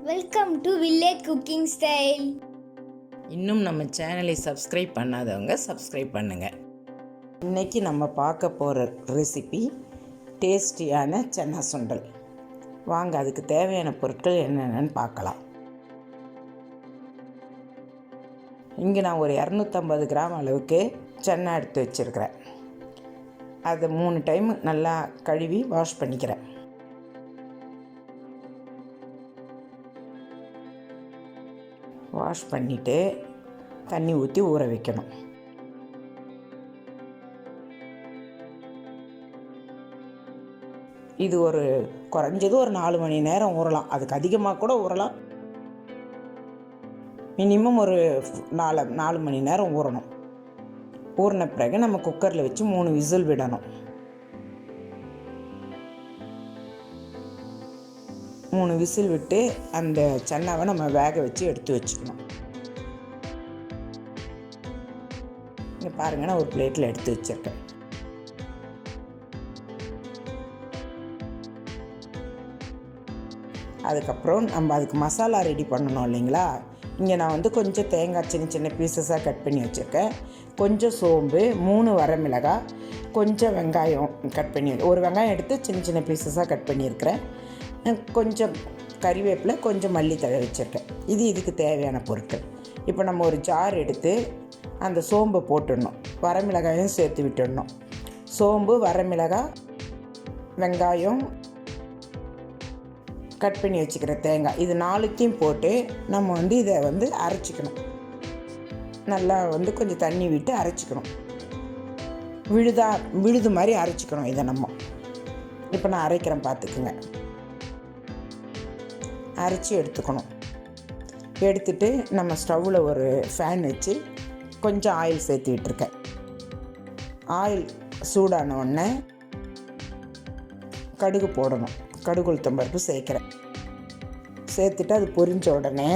Welcome to village cooking style. இன்னும் நம்ம சேனலை சப்ஸ்கிரைப் பண்ணாதவங்க சப்ஸ்கிரைப் பண்ணுங்கள். இன்றைக்கி நம்ம பார்க்க போகிற ரெசிபி டேஸ்டியான சன்னா சுண்டல். வாங்க அதுக்கு தேவையான பொருட்கள் என்னென்னு பார்க்கலாம். இங்கே நான் ஒரு 250 கிராம் அளவுக்கு சன்னா எடுத்து வச்சுருக்கிறேன். அதை 3 டைம் நல்லா கழுவி வாஷ் பண்ணிக்கிறேன். வாஷ் பண்ணிவிட்டு தண்ணி ஊற்றி ஊற வைக்கணும். இது குறைஞ்சது ஒரு 4 மணி நேரம் ஊறலாம். அதுக்கு அதிகமாக கூட ஊறலாம். மினிமம் ஒரு 4 மணி நேரம் ஊறணும். ஊறின பிறகு நம்ம குக்கரில் வச்சு 3 விசில் விடணும். 3 விசில் விட்டு அந்த சன்னாவை நம்ம வேக வச்சு எடுத்து வச்சுக்கணும். இங்கே பாருங்கள், நான் ஒரு பிளேட்டில் எடுத்து வச்சுருக்கேன். அதுக்கப்புறம் நம்ம அதுக்கு மசாலா ரெடி பண்ணணும் இல்லைங்களா. இங்கே நான் கொஞ்சம் தேங்காய் சின்ன சின்ன பீசஸாக கட் பண்ணி வச்சுருக்கேன். கொஞ்சம் சோம்பு, 3 வரமிளகாய், கொஞ்சம் வெங்காயம் கட் பண்ணி, ஒரு வெங்காயம் எடுத்து சின்ன சின்ன பீசஸாக கட் பண்ணியிருக்கிறேன். கொஞ்சம் கறிவேப்பிலை, கொஞ்சம் மல்லித்தழை வச்சுருக்கேன். இதுக்கு தேவையான பொருட்கள். இப்போ நம்ம ஒரு ஜார் எடுத்து அந்த சோம்பை போட்டுடணும். வரமிளகாயும் சேர்த்து விட்டுடணும். சோம்பு, வரமிளகாய், வெங்காயம், கட் பண்ணி வச்சுக்கிற தேங்காய், இது 4த்தையும் போட்டு நம்ம இதை அரைச்சிக்கணும். நல்லா கொஞ்சம் தண்ணி விட்டு அரைச்சிக்கணும். விழுது மாதிரி அரைச்சிக்கணும். இதை நம்ம இப்போ நான் அரைக்கிறேன், பார்த்துக்குங்க. அரைச்சி எடுத்துக்கணும். எடுத்துட்டு நம்ம ஸ்டவ்வில் ஒரு ஃபேன் வச்சு கொஞ்சம் ஆயில் சேர்த்து விட்டுருக்கேன். ஆயில் சூடான உடனே கடுகு போடணும். கடுகு உளுத்தம் பருப்பு சேர்க்குறேன். சேர்த்துட்டு அது பொரிஞ்ச உடனே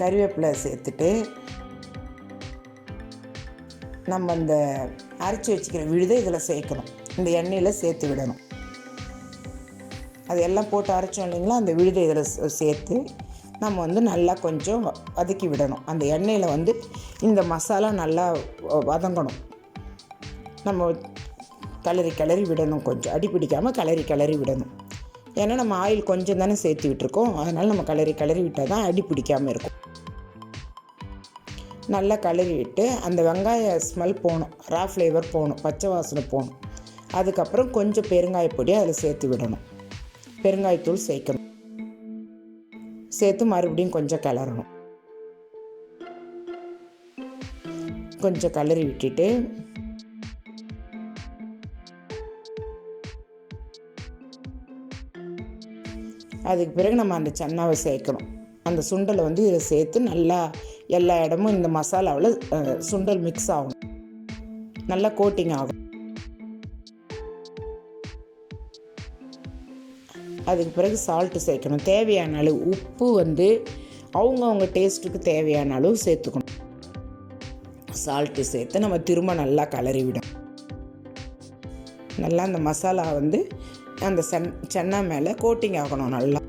கறிவேப்பிலை சேர்த்துட்டு நம்ம இந்த அரைச்சி வச்சுக்கிற விழுதை இதில் சேர்க்கணும். இந்த எண்ணெயில் சேர்த்து விடணும். அது எல்லாம் போட்டு அரைச்சோம் இல்லைங்களா. அந்த விழுதை இதில் சேர்த்து நம்ம நல்லா கொஞ்சம் வதக்கி விடணும். அந்த எண்ணெயில் இந்த மசாலா நல்லா வதங்கணும். நம்ம கிளறி விடணும். கொஞ்சம் அடி பிடிக்காமல் கிளறி விடணும். ஏன்னா நம்ம ஆயில் கொஞ்சம் தானே சேர்த்து விட்டுருக்கோம். அதனால் நம்ம கிளறி விட்டால் தான் அடி பிடிக்காமல் இருக்கும். நல்லா கிளறி விட்டு அந்த வெங்காய ஸ்மெல் போகணும், ரா ஃப்ளேவர் போகணும், பச்சை வாசனை போகணும். அதுக்கப்புறம் கொஞ்சம் பெருங்காயப்பொடி அதில் சேர்த்து விடணும். பெருங்காயத்தூள் சேர்க்கணும். சேர்த்து மறுபடியும் கொஞ்சம் கிளறணும். கொஞ்சம் கிளறி விட்டுட்டு அதுக்கு பிறகு நம்ம அந்த சன்னாவை சேர்க்கணும். அந்த சுண்டலை இதில் சேர்த்து நல்லா எல்லா இடமும் இந்த மசாலாவில் சுண்டல் மிக்ஸ் ஆகணும். நல்லா கோட்டிங் ஆகும். அதுக்கு பிறகு சால்ட்டு சேர்க்கணும். தேவையான அளவு உப்பு அவங்கவுங்க டேஸ்ட்டுக்கு தேவையான அளவு சேர்த்துக்கணும். சால்ட்டு சேர்த்து நம்ம திரும்ப நல்லா கிளறி விடும். நல்லா அந்த மசாலா அந்த சன்னா மேலே கோட்டிங் ஆகணும். நல்லா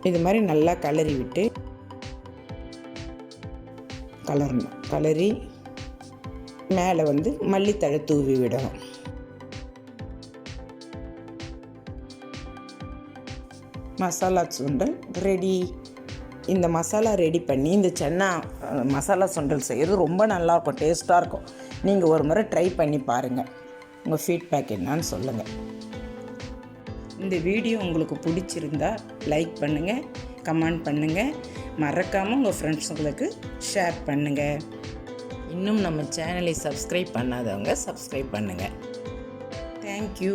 இது மாதிரி நல்லா கிளறி விட்டு கலரணும். கிளறி மேலே மல்லித்தழை தூவி விடணும். மசாலா சுண்டல் ரெடி. இந்த மசாலா ரெடி பண்ணி இந்த சன்னா மசாலா சுண்டல் செய்கிறது ரொம்ப நல்லாயிருக்கும், டேஸ்ட்டாக இருக்கும். நீங்கள் ஒரு முறை ட்ரை பண்ணி பாருங்கள். உங்கள் ஃபீட்பேக் என்னன்னு சொல்லுங்கள். இந்த வீடியோ உங்களுக்கு பிடிச்சிருந்தா லைக் பண்ணுங்கள், கமெண்ட் பண்ணுங்கள். மறக்காமல் உங்கள் ஃப்ரெண்ட்ஸுங்களுக்கு ஷேர் பண்ணுங்கள். இன்னும் நம்ம சேனலை சப்ஸ்கிரைப் பண்ணாதவங்க சப்ஸ்கிரைப் பண்ணுங்கள். தேங்க்யூ.